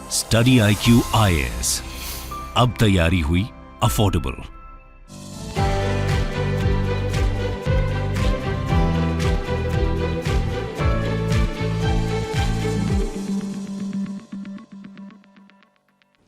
Study IQ IAS, अब तैयारी हुई अफोर्डेबल।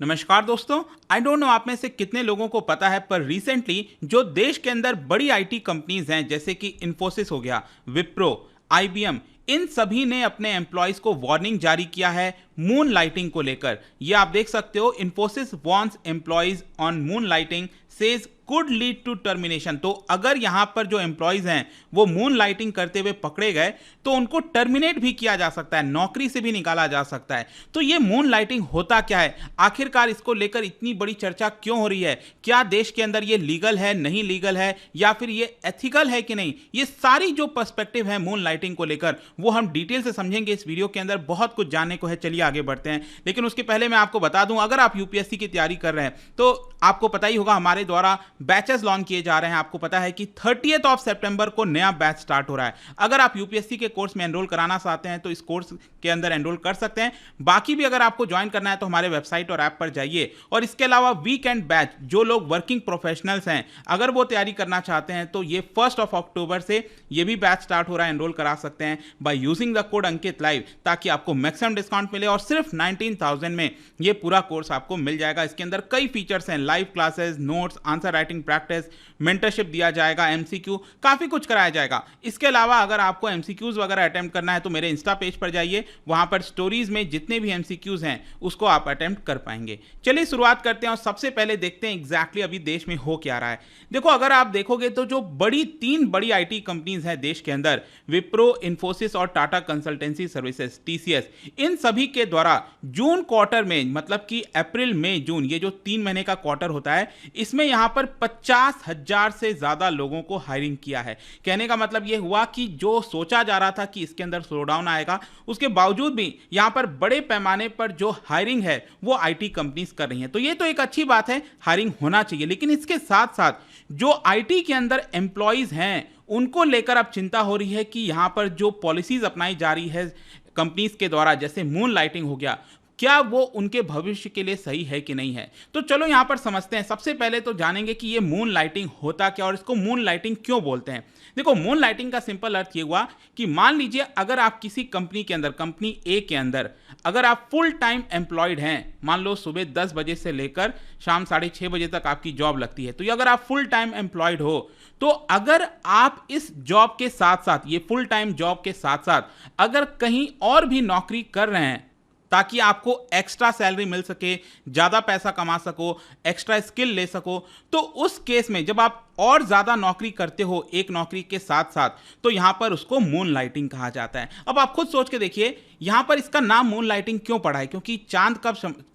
नमस्कार दोस्तों, आई डोंट नो आप में से कितने लोगों को पता है, पर रिसेंटली जो देश के अंदर बड़ी आईटी कंपनीज हैं जैसे कि इन्फोसिस हो गया, विप्रो, IBM, इन सभी ने अपने एम्प्लॉयज को वार्निंग जारी किया है मून लाइटिंग को लेकर। ये आप देख सकते हो, Infosys warns employees on moonlighting says could lead to termination. तो अगर यहां पर जो एम्प्लॉयज हैं वो मून लाइटिंग करते हुए पकड़े गए तो उनको टर्मिनेट भी किया जा सकता है, नौकरी से भी निकाला जा सकता है। तो ये मून लाइटिंग होता क्या है, आखिरकार इसको लेकर इतनी बड़ी चर्चा क्यों हो रही है? क्या देश के अंदर ये लीगल है, नहीं लीगल है, या फिर ये एथिकल है कि नहीं? ये सारी जो पर्सपेक्टिव है मून लाइटिंग को लेकर वो हम डिटेल से समझेंगे इस वीडियो के अंदर। बहुत कुछ जानने को है, चलिए आगे बढ़ते हैं। लेकिन उसके पहले मैं आपको बता दूं, अगर आप यूपीएससी की तैयारी कर रहे हैं तो आपको पता ही होगा हमारे द्वारा बैचेस लॉन्च किए जा रहे हैं। आपको पता है कि 30 सितंबर को नया बैच स्टार्ट हो रहा है। अगर आप यूपीएससी के कोर्स में एनरोल कराना चाहते हैं तो इस कोर्स के अंदर एनरोल कर सकते हैं। बाकी भी अगर आपको ज्वाइन करना है तो हमारे वेबसाइट और ऐप पर जाइए। और इसके अलावा वीकेंड बैच, जो लोग वर्किंग प्रोफेशनल्स हैं अगर वो तैयारी करना चाहते हैं तो ये 1 अक्टूबर से ये भी बैच स्टार्ट हो रहा है, एनरोल करा सकते हैं by using the code Ankit live, ताकि आपको मैक्सिमम डिस्काउंट मिले और सिर्फ 19,000 में ये पूरा कोर्स आपको मिल जाएगा। इसके अंदर कई फीचर्स हैं, live classes, notes, answer writing practice, mentorship दिया जाएगा, MCQ, काफी कुछ कराया जाएगा। इसके अलावा अगर आपको MCQs वगैरह अटेम्प्ट करना है तो मेरे इंस्टा पेज पर जाइए, वहां पर स्टोरीज में जितने भी MCQs हैं उसको आप अटेम्प्ट कर पाएंगे। चलिए शुरुआत करते हैं और सबसे पहले देखते हैं एग्जैक्टली अभी देश में हो क्या रहा है। देखो, अगर आप देखोगे तो जो तीन बड़ी आईटी कंपनीज हैं देश के अंदर, विप्रो, इन्फोसिस और टाटा कंसल्टेंसी सर्विसेज TCS, इन सभी के द्वारा जून क्वार्टर में, मतलब कि अप्रैल, मई, जून, ये जो 3 महीने का क्वार्टर होता है, इसमें यहां पर 50,000 से ज्यादा लोगों को हायरिंग किया है। कहने का मतलब यह हुआ कि जो सोचा जा रहा था कि इसके अंदर स्लोडाउन आएगा, उसके बावजूद भी यहां पर बड़े पैमाने पर जो हायरिंग है वो आईटी कंपनीज कर रही हैं। तो ये तो एक अच्छी बात है, हायरिंग होना चाहिए। लेकिन इसके साथ साथ जो आईटी के अंदर एम्प्लॉयज हैं उनको लेकर अब चिंता हो रही है कि यहां पर जो पॉलिसीज अपनाई जा रही है कंपनीज के द्वारा, जैसे मून लाइटिंग हो गया, क्या वो उनके भविष्य के लिए सही है कि नहीं है। तो चलो यहां पर समझते हैं। सबसे पहले तो जानेंगे कि ये मून लाइटिंग होता क्या और इसको मून लाइटिंग क्यों बोलते हैं। देखो, मून लाइटिंग का सिंपल अर्थ ये हुआ कि मान लीजिए अगर आप किसी कंपनी के अंदर, कंपनी ए के अंदर अगर आप फुल टाइम एम्प्लॉयड हैं, मान लो सुबह 10 बजे से लेकर शाम 6:30 बजे तक आपकी जॉब लगती है, तो ये अगर आप फुल टाइम एम्प्लॉयड हो, तो अगर आप इस जॉब के साथ साथ, ये फुल टाइम जॉब के साथ साथ अगर कहीं और भी नौकरी कर रहे हैं ताकि आपको एक्स्ट्रा सैलरी मिल सके, ज्यादा पैसा कमा सको, एक्स्ट्रा स्किल ले सको, तो उस केस में जब आप और ज्यादा नौकरी करते हो एक नौकरी के साथ साथ, तो यहां पर उसको मून लाइटिंग कहा जाता है। अब आप खुद सोच के देखिए, यहां पर इसका नाम मून लाइटिंग क्यों पड़ा है? क्योंकि चांद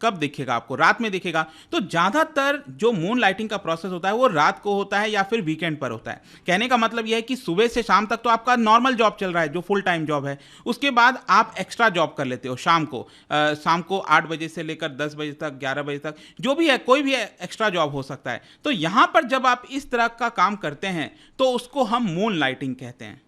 कब दिखेगा आपको? रात में दिखेगा। तो ज्यादातर जो मून लाइटिंग का प्रोसेस होता है वो रात को होता है या फिर वीकेंड पर होता है। कहने का मतलब यह है कि सुबह से शाम तक तो आपका नॉर्मल जॉब चल रहा है, जो फुल टाइम जॉब है, उसके बाद आप एक्स्ट्रा जॉब कर लेते हो शाम को 8 बजे से लेकर 10 बजे तक, 11 बजे तक, जो भी है, कोई भी एक्स्ट्रा जॉब हो सकता है। तो यहां पर जब आप इस तरह का काम करते हैं तो उसको हम मून लाइटिंग कहते हैं।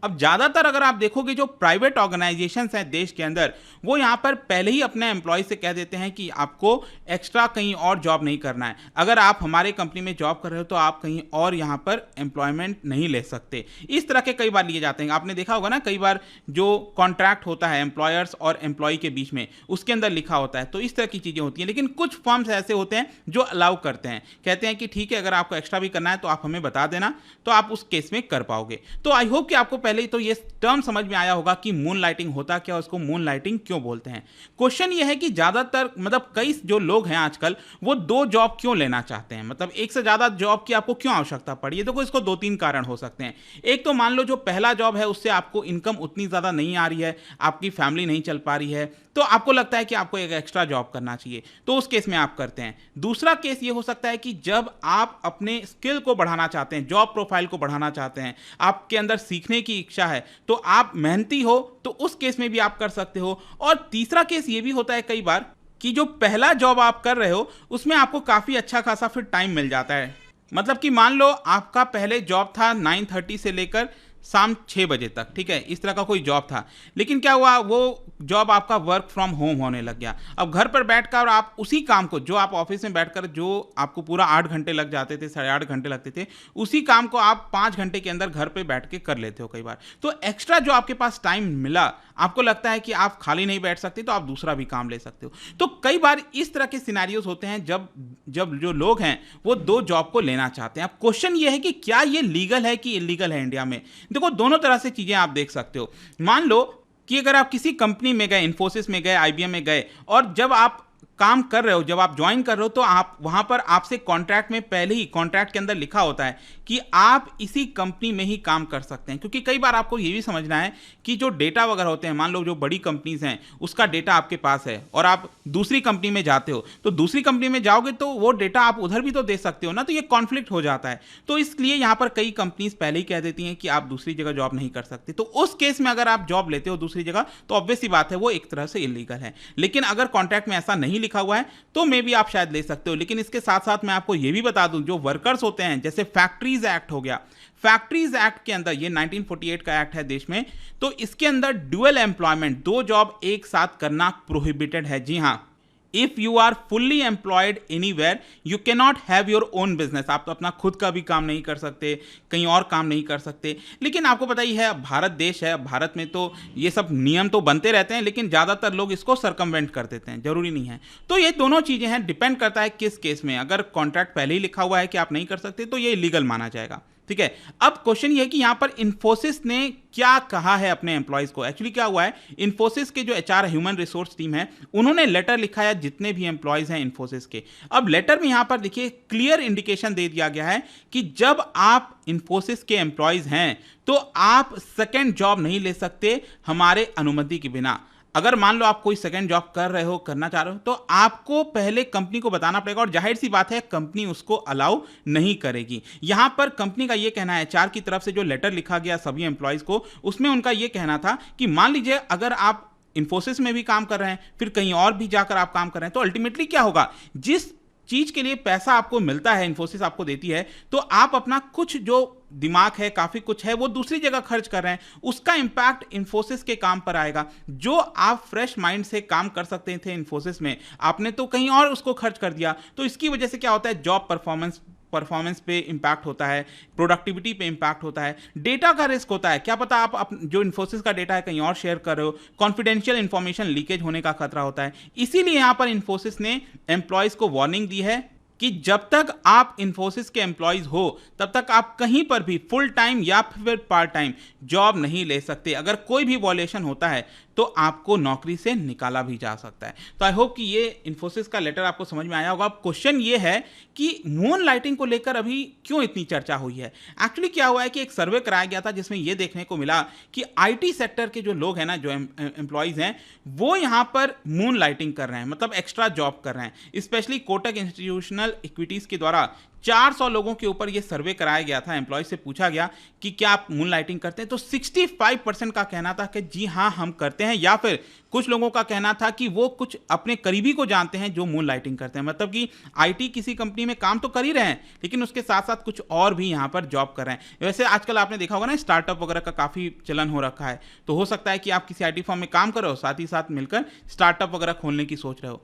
अब ज्यादातर अगर आप देखोगे जो प्राइवेट ऑर्गेनाइजेशंस हैं देश के अंदर, वो यहां पर पहले ही अपने एम्प्लॉय से कह देते हैं कि आपको एक्स्ट्रा कहीं और जॉब नहीं करना है। अगर आप हमारे कंपनी में जॉब कर रहे हो तो आप कहीं और यहां पर एम्प्लॉयमेंट नहीं ले सकते। इस तरह के कई बार लिए जाते हैं। आपने देखा होगा ना, कई बार जो कॉन्ट्रैक्ट होता है एम्प्लॉयर्स और एम्प्लॉय के बीच में, उसके अंदर लिखा होता है। तो इस तरह की चीजें होती हैं। लेकिन कुछ फर्म्स ऐसे होते हैं जो अलाउ करते हैं, कहते हैं कि ठीक है, अगर आपको एक्स्ट्रा भी करना है तो आप हमें बता देना, तो आप उस केस में कर पाओगे। तो आई होप कि आपको पहले तो ये टर्म समझ में आया होगा कि मून लाइटिंग होता क्या, उसको मून लाइटिंग क्यों बोलते हैं। क्वेश्चन ये है कि ज्यादातर, मतलब कई जो लोग हैं आजकल, वो 2 जॉब क्यों लेना चाहते हैं, मतलब एक से ज्यादा जॉब की आपको क्यों आवश्यकता पड़ी है? देखो, इसको 2-3 कारण हो सकते हैं। एक तो मान लो जो पहला जॉब है उससे आपको इनकम उतनी ज्यादा नहीं आ रही है, आपकी फैमिली नहीं चल पा रही है, तो आपको लगता है कि आपको एक एक्स्ट्रा जॉब करना चाहिए, तो उस केस में आप करते हैं। दूसरा केस ये हो सकता है कि जब आप अपने स्किल को बढ़ाना चाहते हैं, जॉब प्रोफाइल को बढ़ाना चाहते हैं, आपके अंदर सीखने की इच्छा है, तो आप मेहनती हो, तो उस केस में भी आप कर सकते हो। और तीसरा केस ये भी होता है कई बार कि जो पहला जॉब आप कर रहे हो उसमें आपको काफी अच्छा खासा फिर टाइम मिल जाता है। मतलब कि मान लो आपका पहले जॉब था 9:30 से लेकर शाम 6 बजे तक, ठीक है, इस तरह का कोई जॉब था। लेकिन क्या हुआ, वो जॉब आपका वर्क फ्रॉम होम होने लग गया। अब घर पर बैठकर आप उसी काम को, जो आप ऑफिस में बैठकर जो आपको पूरा 8 घंटे लग जाते थे, 8.5 घंटे लगते थे, उसी काम को आप 5 घंटे के अंदर घर पे बैठ के कर लेते हो कई बार। तो एक्स्ट्रा जो आपके पास टाइम मिला, आपको लगता है कि आप खाली नहीं बैठ सकते, तो आप दूसरा भी काम ले सकते हो। तो कई बार इस तरह के सिनेरियोज होते हैं जब जो लोग हैं वो 2 जॉब को लेना चाहते हैं। अब क्वेश्चन ये है कि क्या ये लीगल है कि इलीगल है इंडिया में। देखो, दोनों तरह से चीजें आप देख सकते हो। मान लो कि अगर आप किसी कंपनी में गए, इन्फोसिस में गए, आईबीएम में गए, और जब आप काम कर रहे हो, जब आप ज्वाइन कर रहे हो, तो आप वहां पर आपसे कॉन्ट्रैक्ट में पहले ही कॉन्ट्रैक्ट के अंदर लिखा होता है कि आप इसी कंपनी में ही काम कर सकते हैं। क्योंकि कई बार आपको ये भी समझना है कि जो डेटा वगैरह होते हैं, मान लो जो बड़ी कंपनीज हैं उसका डेटा आपके पास है और आप दूसरी कंपनी में जाते हो, तो दूसरी कंपनी में जाओगे तो वो डेटा आप उधर भी तो दे सकते हो ना, तो ये कॉन्फ्लिक्ट हो जाता है। तो इसलिए यहां पर कई कंपनीज पहले ही कह देती हैं कि आप दूसरी जगह जॉब नहीं कर सकते। तो उस केस में अगर आप जॉब लेते हो दूसरी जगह, तो ऑब्वियस सी बात है वो एक तरह से इलीगल है। लेकिन अगर कॉन्ट्रैक्ट में ऐसा नहीं लिखा हुआ है तो मे भी आप शायद ले सकते हो। लेकिन इसके साथ साथ मैं आपको यह भी बता दूं, जो वर्कर्स होते हैं, जैसे फैक्ट्रीज एक्ट हो गया, फैक्ट्रीज एक्ट के अंदर, ये 1948 का एक्ट है देश में, तो इसके अंदर ड्यूअल एम्प्लॉयमेंट, 2 जॉब एक साथ करना प्रोहिबिटेड है। जी हां, if you are fully employed anywhere you can not have your own business. आप तो अपना खुद का भी काम नहीं कर सकते, कहीं और काम नहीं कर सकते। लेकिन आपको पता ही है, भारत देश है, भारत में तो ये सब नियम तो बनते रहते हैं, लेकिन ज़्यादातर लोग इसको सर्कमवेंट कर देते हैं, जरूरी नहीं है। तो ये दोनों चीज़ें हैं, डिपेंड करता है किस केस में। अगर कॉन्ट्रैक्ट पहले ही लिखा हुआ है कि आप नहीं कर सकते, तो ये इलीगल माना जाएगा, ठीक है। अब क्वेश्चन ये है कि यहां पर इन्फोसिस ने क्या कहा है अपने एम्प्लॉयज को। एक्चुअली क्या हुआ है, इन्फोसिस के जो एचआर ह्यूमन रिसोर्स टीम है, उन्होंने लेटर लिखा है जितने भी एम्प्लॉयज हैं इन्फोसिस के। अब लेटर में यहां पर देखिए क्लियर इंडिकेशन दे दिया गया है कि जब आप इन्फोसिस के एम्प्लॉयज हैं तो आप सेकेंड जॉब नहीं ले सकते हमारे अनुमति के बिना। अगर मान लो आप कोई सेकंड जॉब कर रहे हो, करना चाह रहे हो, तो आपको पहले कंपनी को बताना पड़ेगा, और जाहिर सी बात है कंपनी उसको अलाउ नहीं करेगी। यहां पर कंपनी का यह कहना है, एचआर की तरफ से जो लेटर लिखा गया सभी एम्प्लॉयज को, उसमें उनका यह कहना था कि मान लीजिए अगर आप इन्फोसिस में भी काम कर रहे हैं, फिर कहीं और भी जाकर आप काम कर रहे हैं, तो अल्टीमेटली क्या होगा, जिस चीज के लिए पैसा आपको मिलता है, इन्फोसिस आपको देती है, तो आप अपना कुछ जो दिमाग है, काफी कुछ है, वो दूसरी जगह खर्च कर रहे हैं, उसका इंपैक्ट इन्फोसिस के काम पर आएगा। जो आप फ्रेश माइंड से काम कर सकते थे इन्फोसिस में, आपने तो कहीं और उसको खर्च कर दिया। तो इसकी वजह से क्या होता है, जॉब परफॉर्मेंस पे इंपैक्ट होता है, प्रोडक्टिविटी पे इंपैक्ट होता है, डेटा का रिस्क होता है। क्या पता आप जो इन्फोसिस का डेटा है कहीं और शेयर कर रहे हो, कॉन्फिडेंशियल इंफॉर्मेशन लीकेज होने का खतरा होता है। इसीलिए यहां पर इन्फोसिस ने एम्प्लॉयज को वार्निंग दी है कि जब तक आप इन्फोसिस के एम्प्लॉयज हो, तब तक आप कहीं पर भी फुल टाइम या फिर पार्ट टाइम जॉब नहीं ले सकते। अगर कोई भी वॉयलेशन होता है तो आपको नौकरी से निकाला भी जा सकता है। तो आई होप कि ये इन्फोसिस का लेटर आपको समझ में आया होगा। अब क्वेश्चन ये है कि मून लाइटिंग को लेकर अभी क्यों इतनी चर्चा हुई है। एक्चुअली क्या हुआ है कि एक सर्वे कराया गया था जिसमें यह देखने को मिला कि आईटी सेक्टर के जो लोग हैं ना, जो एम्प्लॉयज हैं, वो यहां पर मून लाइटिंग कर रहे हैं, मतलब एक्स्ट्रा जॉब कर रहे हैं। स्पेशली कोटक इंस्टीट्यूशनल इक्विटीज के द्वारा 400 लोगों के ऊपर यह सर्वे कराया गया था। एम्प्लॉय से पूछा गया कि क्या आप मून लाइटिंग करते हैं, तो 65% का कहना था कि जी हाँ हम करते हैं, या फिर कुछ लोगों का कहना था कि वो कुछ अपने करीबी को जानते हैं जो मून लाइटिंग करते हैं। मतलब कि आईटी किसी कंपनी में काम तो कर ही रहे हैं, लेकिन उसके साथ साथ कुछ और भी यहां पर जॉब कर रहे हैं। वैसे आजकल आपने देखा होगा ना, स्टार्टअप वगैरह का काफी चलन हो रखा है, तो हो सकता है कि आप किसी आईटी फर्म में काम कर रहे हो, साथ ही साथ मिलकर स्टार्टअप वगैरह खोलने की सोच रहे हो,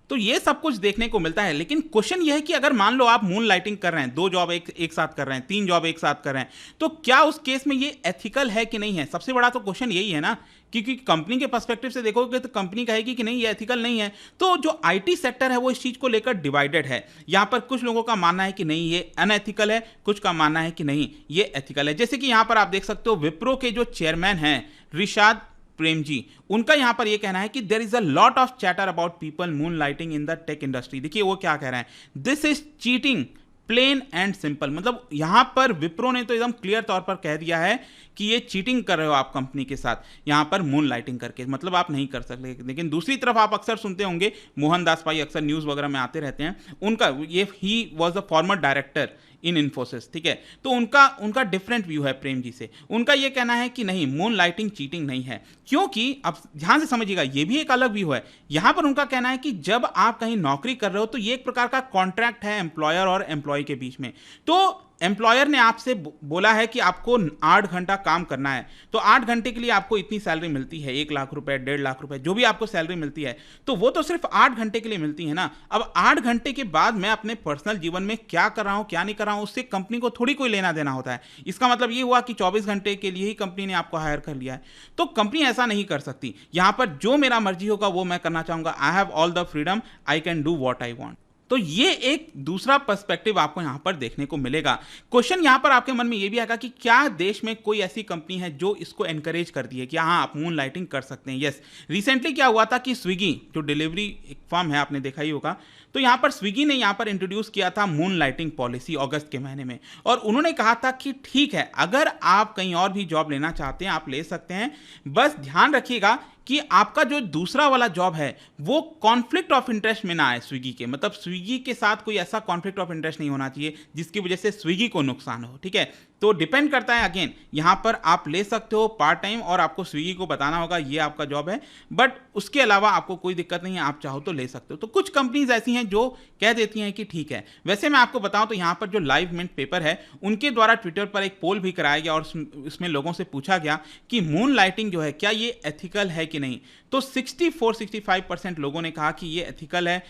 तो ये सब कुछ देखने को मिलता है। लेकिन क्वेश्चन ये है कि अगर मान लो आप मून लाइटिंग कर रहे हैं, 2 जॉब एक साथ कर रहे हैं, 3 जॉब एक साथ कर रहे हैं, तो क्या उस केस में ये एथिकल है कि नहीं है। सबसे बड़ा तो क्वेश्चन यही है ना, क्योंकि कंपनी के पर्सपेक्टिव से देखोगे तो कंपनी कहेगी कि नहीं ये एथिकल नहीं है। तो जो आईटी सेक्टर है वो इस चीज को लेकर डिवाइडेड है। यहां पर कुछ लोगों का मानना है कि नहीं ये अनएथिकल है, कुछ का मानना है कि नहीं ये एथिकल है। जैसे कि यहां पर आप देख सकते हो विप्रो के जो चेयरमैन हैं रिशाद प्रेम जी, उनका यहां पर यह कहना है कि there is a lot of chatter about people moonlighting in the tech industry. देखिए वो क्या कह रहे हैं, this is cheating plain and simple. मतलब यहां पर विप्रो ने तो एकदम क्लियर तौर पर कह दिया है कि ये चीटिंग कर रहे हो आप कंपनी के साथ, यहां पर मून लाइटिंग करके, मतलब आप नहीं कर सकते। लेकिन दूसरी तरफ आप अक्सर सुनते होंगे, मोहनदास भाई अक्सर न्यूज वगैरह में आते रहते हैं, उनका ये he was the former director in Infosys, ठीक है। तो उनका डिफरेंट व्यू है प्रेम जी से। उनका यह कहना है कि नहीं मून लाइटिंग चीटिंग नहीं है, क्योंकि अब ध्यान से समझिएगा ये भी एक अलग व्यू है। यहां पर उनका कहना है कि जब आप कहीं नौकरी कर रहे हो तो ये एक प्रकार का कॉन्ट्रैक्ट है एम्प्लॉयर और एम्प्लॉय के बीच में, तो एम्प्लॉयर ने आपसे बोला है कि आपको 8 घंटा काम करना है, तो 8 घंटे के लिए आपको इतनी सैलरी मिलती है, 1 लाख रुपए, 1.5 लाख रुपए, जो भी आपको सैलरी मिलती है, तो वो तो सिर्फ 8 घंटे के लिए मिलती है ना। अब 8 घंटे के बाद मैं अपने पर्सनल जीवन में क्या कर रहा हूं, क्या नहीं कर रहा हूं, उससे कंपनी को थोड़ी कोई लेना देना होता है। इसका मतलब ये हुआ कि 24 घंटे के लिए ही कंपनी ने आपको हायर कर लिया है। तो कंपनी ऐसा नहीं कर सकती। यहां पर जो मेरा मर्जी होगा वो मैं करना चाहूंगा। I have all the freedom, I can do what I want. तो ये एक दूसरा पर्सपेक्टिव आपको यहां पर देखने को मिलेगा। क्वेश्चन यहां पर आपके मन में ये भी आएगा कि क्या देश में कोई ऐसी कंपनी है जो इसको एनकरेज करती है कि हाँ आप मून लाइटिंग कर सकते हैं। यस, रिसेंटली क्या हुआ था कि स्विगी जो डिलीवरी एक फर्म है, आपने देखा ही होगा, तो यहां पर स्विगी ने यहां पर इंट्रोड्यूस किया था मून लाइटिंग पॉलिसी अगस्त के महीने में, और उन्होंने कहा था कि ठीक है, अगर आप कहीं और भी जॉब लेना चाहते हैं आप ले सकते हैं, बस ध्यान रखिएगा कि आपका जो दूसरा वाला जॉब है वो कॉन्फ्लिक्ट ऑफ इंटरेस्ट में ना आए स्विगी के, मतलब स्विगी के साथ कोई ऐसा कॉन्फ्लिक्ट ऑफ इंटरेस्ट नहीं होना चाहिए जिसकी वजह से स्विगी को नुकसान हो। ठीक है, तो डिपेंड करता है, अगेन यहां पर आप ले सकते हो पार्ट टाइम और आपको स्विगी को बताना होगा ये आपका जॉब है, बट उसके अलावा आपको कोई दिक्कत नहीं है, आप चाहो तो ले सकते हो। तो कुछ कंपनीज ऐसी हैं जो कह देती हैं कि ठीक है। वैसे मैं आपको बताऊं तो यहां पर जो लाइव मिंट पेपर है उनके द्वारा ट्विटर पर एक पोल भी कराया गया और इसमें लोगों से पूछा गया कि मून लाइटिंग जो है क्या ये एथिकल है कि नहीं। तो 64-65% लोगों ने कहा कि ये एथिकल है,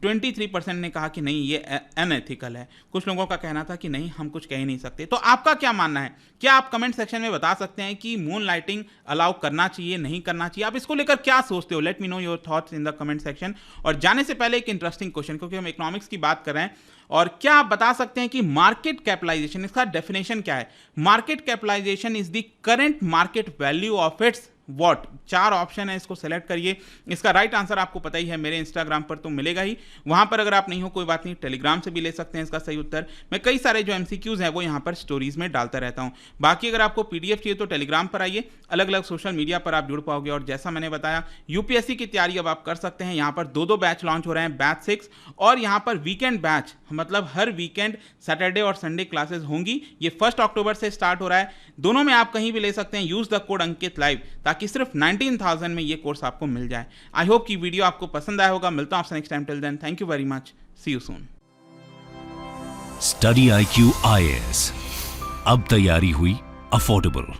23% ने कहा कि नहीं ये अनएथिकल है। कुछ लोगों का कहना था कि नहीं हम कुछ कह ही नहीं सकते। तो आपका क्या मानना है? क्या आप कमेंट सेक्शन में बता सकते हैं कि मून लाइटिंग अलाउ करना चाहिए, नहीं करना चाहिए? आप इसको लेकर क्या सोचते हो? Let me know your thoughts in the comment section. और जाने से पहले एक इंटरेस्टिंग क्वेश्चन, क्योंकि हम इकोनॉमिक्स की बात कर रहे हैं, और क्या आप बता सकते हैं कि मार्केट कैपिटलाइजेशन, इसका डेफिनेशन क्या है? Market capitalisation is the current market value of its what. 4 option है, इसको सेलेक्ट करिए। इसका राइट आंसर आपको पता ही है, मेरे इंस्टाग्राम पर तो मिलेगा ही, वहां पर अगर आप नहीं हो कोई बात नहीं, टेलीग्राम से भी ले सकते हैं इसका सही उत्तर। मैं कई सारे जो एमसीक्यूज हैं वो यहां पर स्टोरीज में डालता रहता हूं। बाकी अगर आपको पीडीएफ चाहिए तो टेलीग्राम पर आइए, अलग अलग सोशल मीडिया पर आप जुड़ पाओगे। और जैसा मैंने बताया, यूपीएससी की तैयारी अब आप कर सकते हैं। यहां पर 2 बैच लॉन्च हो रहे हैं, बैच 6 और यहां पर वीकेंड बैच, मतलब हर वीकेंड सैटरडे और संडे क्लासेस होंगी। ये 1 अक्टूबर से स्टार्ट हो रहा है। दोनों में आप कहीं भी ले सकते हैं। Use the code Ankit live, ताकि सिर्फ 19,000 में ये कोर्स आपको मिल जाए। आई होप कि वीडियो आपको पसंद आया होगा। मिलता हूं आपसे next time. Till then, thank you very much, see you soon. Study IQ IAS, अब तैयारी हुई अफोर्डेबल।